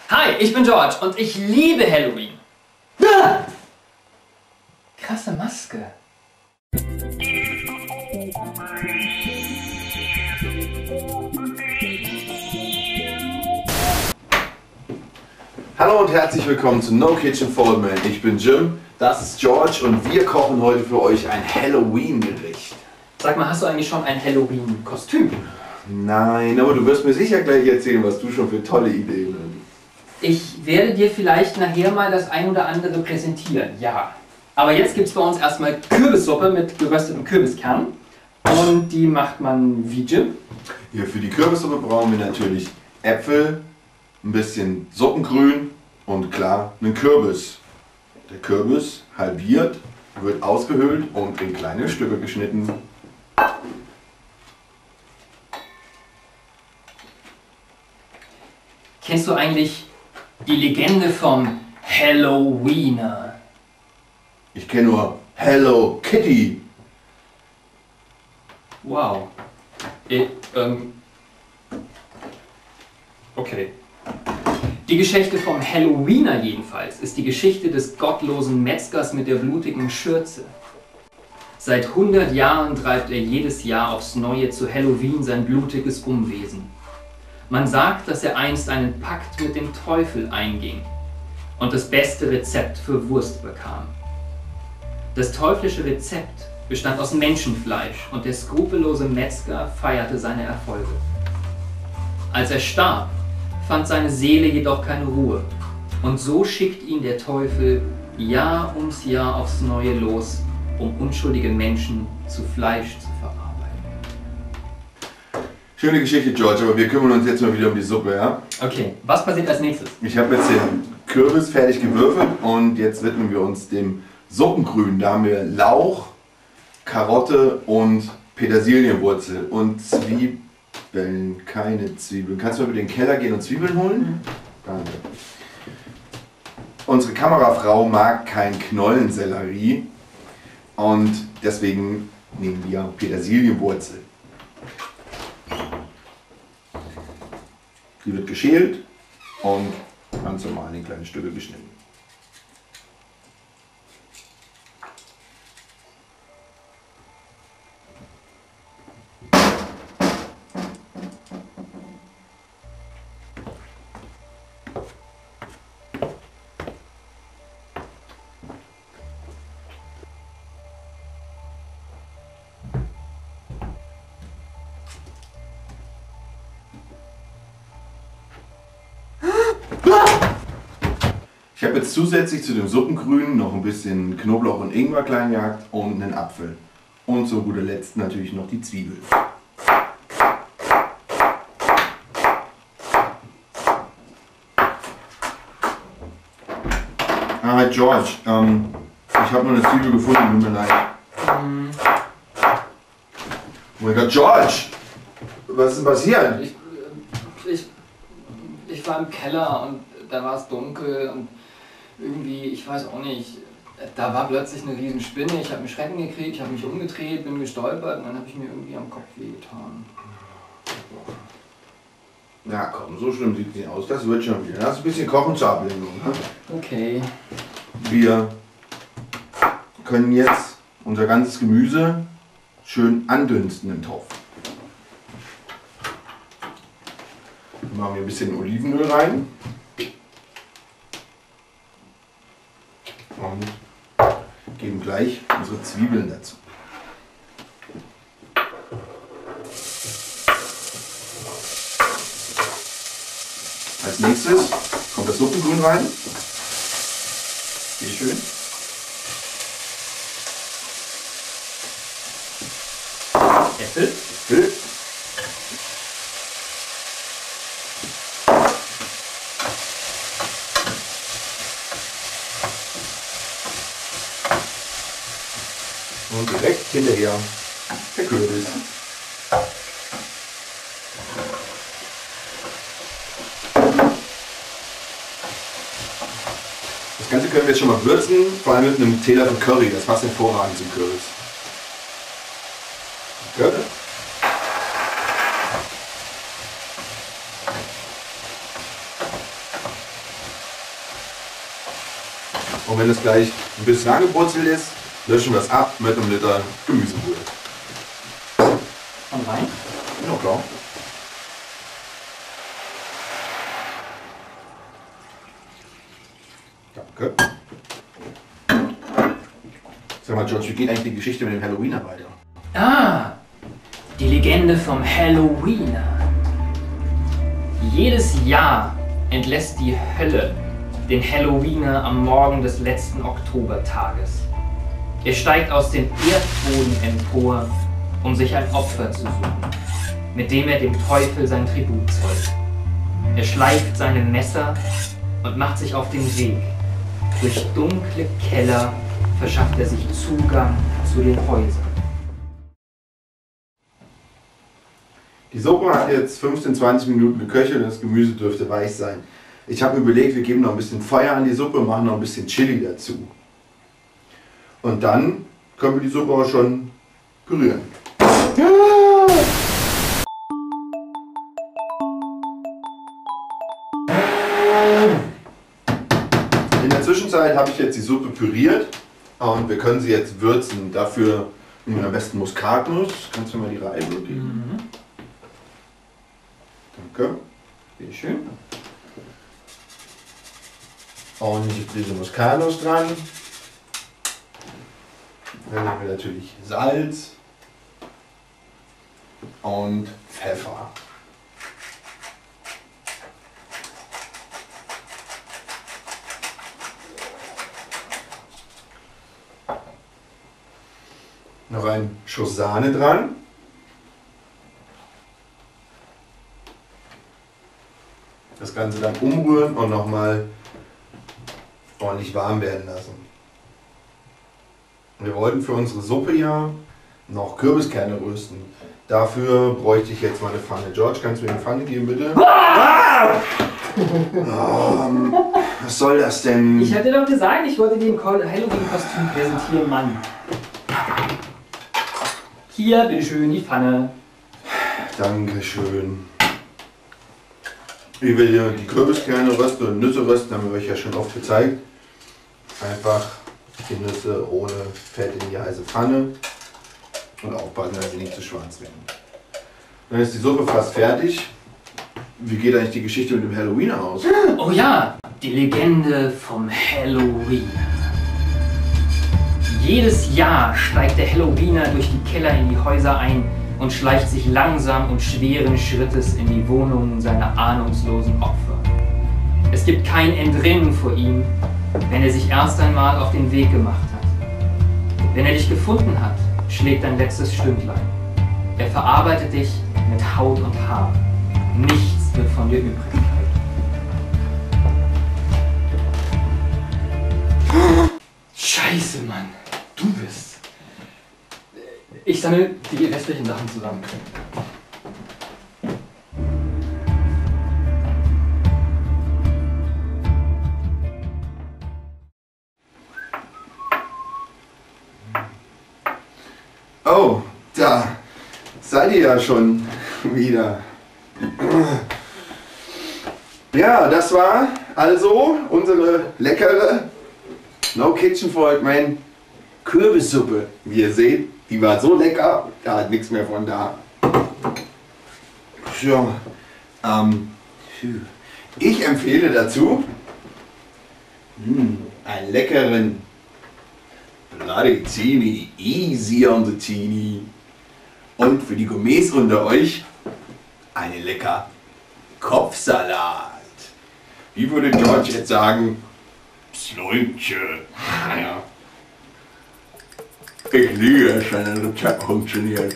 Hi, ich bin George und ich liebe Halloween. Ah! Krasse Maske. Hallo und herzlich willkommen zu No Kitchen for Old Men. Ich bin Jim, das ist George und wir kochen heute für euch ein Halloween-Gericht. Sag mal, hast du eigentlich schon ein Halloween-Kostüm? Nein, aber du wirst mir sicher gleich erzählen, was du schon für tolle Ideen hast. Ich werde dir vielleicht nachher mal das ein oder andere präsentieren, ja. Aber jetzt gibt es bei uns erstmal Kürbissuppe mit geröstetem Kürbiskern. Und die macht man wie, Jim? Hier für die Kürbissuppe brauchen wir natürlich Äpfel, ein bisschen Suppengrün und klar einen Kürbis. Der Kürbis halbiert, wird ausgehöhlt und in kleine Stücke geschnitten. Kennst du eigentlich die Legende vom Halloweener? Ich kenne nur Hello Kitty. Wow. Okay. Die Geschichte vom Halloweener jedenfalls ist die Geschichte des gottlosen Metzgers mit der blutigen Schürze. Seit 100 Jahren treibt er jedes Jahr aufs Neue zu Halloween sein blutiges Unwesen. Man sagt, dass er einst einen Pakt mit dem Teufel einging und das beste Rezept für Wurst bekam. Das teuflische Rezept bestand aus Menschenfleisch und der skrupellose Metzger feierte seine Erfolge. Als er starb, fand seine Seele jedoch keine Ruhe und so schickt ihn der Teufel Jahr ums Jahr aufs Neue los, um unschuldige Menschen zu Fleisch zu verarbeiten. Schöne Geschichte, George, aber wir kümmern uns jetzt mal wieder um die Suppe, ja? Okay, was passiert als nächstes? Ich habe jetzt den Kürbis fertig gewürfelt und jetzt widmen wir uns dem Suppengrün. Da haben wir Lauch, Karotte und Petersilienwurzel und Zwiebeln, keine Zwiebeln. Kannst du mal über den Keller gehen und Zwiebeln holen? Danke. Unsere Kamerafrau mag kein Knollensellerie und deswegen nehmen wir Petersilienwurzel. Die wird geschält und ganz normal in kleine Stücke geschnitten. Ich habe jetzt zusätzlich zu dem Suppengrün noch ein bisschen Knoblauch und Ingwer klein gehackt und einen Apfel. Und zu guter Letzt natürlich noch die Zwiebel. Ah, George, ich habe noch eine Zwiebel gefunden, tut mir leid. Oh mein Gott, George! Was ist denn passiert? Ich war im Keller und da war es dunkel und irgendwie, ich weiß auch nicht, da war plötzlich eine riesen Spinne, ich habe einen Schrecken gekriegt, ich habe mich umgedreht, bin gestolpert und dann habe ich mir irgendwie am Kopf wehgetan. Na komm, so schlimm sieht es nicht aus, das wird schon wieder. Das ist ein bisschen Kochen zur Ablenkung. Ne? Okay. Wir können jetzt unser ganzes Gemüse schön andünsten im Topf. Dann machen wir ein bisschen Olivenöl rein. Und geben gleich unsere Zwiebeln dazu. Als nächstes kommt das Suppengrün rein. Sehr schön. Äpfel. Äpfel. Und direkt hinterher der Kürbis. Das Ganze können wir jetzt schon mal würzen, vor allem mit einem Teelöffel Curry. Das passt hervorragend zum Kürbis. Gut. Und wenn es gleich ein bisschen angebrutzelt ist, löschen wir es ab mit einem Liter Gemüsebrühe. Und rein? Ja, klar. Danke. Sag mal, George, wie geht eigentlich die Geschichte mit dem Halloweener weiter? Ah, die Legende vom Halloweener. Jedes Jahr entlässt die Hölle den Halloweener am Morgen des letzten Oktobertages. Er steigt aus dem Erdboden empor, um sich ein Opfer zu suchen, mit dem er dem Teufel sein Tribut zollt. Er schleift seine Messer und macht sich auf den Weg. Durch dunkle Keller verschafft er sich Zugang zu den Häusern. Die Suppe hat jetzt 15-20 Minuten geköchelt und das Gemüse dürfte weich sein. Ich habe mir überlegt, wir geben noch ein bisschen Feuer an die Suppe und machen noch ein bisschen Chili dazu. Und dann können wir die Suppe auch schon pürieren. In der Zwischenzeit habe ich jetzt die Suppe püriert und wir können sie jetzt würzen. Dafür nehmen wir am besten Muskatnuss. Kannst du mir mal die Reibe geben? Danke. Bitte schön. Und ich Prise Muskatnuss dran. Dann nehmen wir natürlich Salz und Pfeffer. Noch ein Schuss Sahne dran. Das Ganze dann umrühren und nochmal ordentlich warm werden lassen. Wir wollten für unsere Suppe ja noch Kürbiskerne rösten. Dafür bräuchte ich jetzt mal eine Pfanne. George, kannst du mir eine Pfanne geben, bitte? Was soll das denn? Ich hatte doch gesagt, ich wollte dir ein Halloween-Kostüm präsentieren, Mann. Hier, bitteschön, die Pfanne. Dankeschön. Ich will hier die Kürbiskerne rösten und Nüsse rösten, haben wir euch ja schon oft gezeigt. Einfach die Nüsse ohne Fett in die heiße Pfanne und aufpassen, dass sie nicht zu schwarz werden. Dann ist die Suppe fast fertig. Wie geht eigentlich die Geschichte mit dem Halloweener aus? Oh ja, die Legende vom Halloween. Jedes Jahr steigt der Halloweener durch die Keller in die Häuser ein und schleicht sich langsam und schweren Schrittes in die Wohnungen seiner ahnungslosen Opfer. Es gibt kein Entrinnen vor ihm, wenn er sich erst einmal auf den Weg gemacht hat. Wenn er dich gefunden hat, schlägt ein letztes Stündlein. Er verarbeitet dich mit Haut und Haar. Nichts wird von dir übrig bleiben. Scheiße, Mann. Du bist. Ich sammle die restlichen Sachen zusammen. Oh, da seid ihr ja schon wieder. Ja, das war also unsere leckere No Kitchen for Old Men Kürbissuppe. Wie ihr seht, die war so lecker, da hat nichts mehr von da. Ja, ich empfehle dazu einen leckeren Bloody Teenie, easy on the Teenie. Und für die Gourmets unter euch einen lecker Kopfsalat. Wie würde George jetzt sagen? Slunche. Ja. Ich liebe es, wenn ein Rezept funktioniert.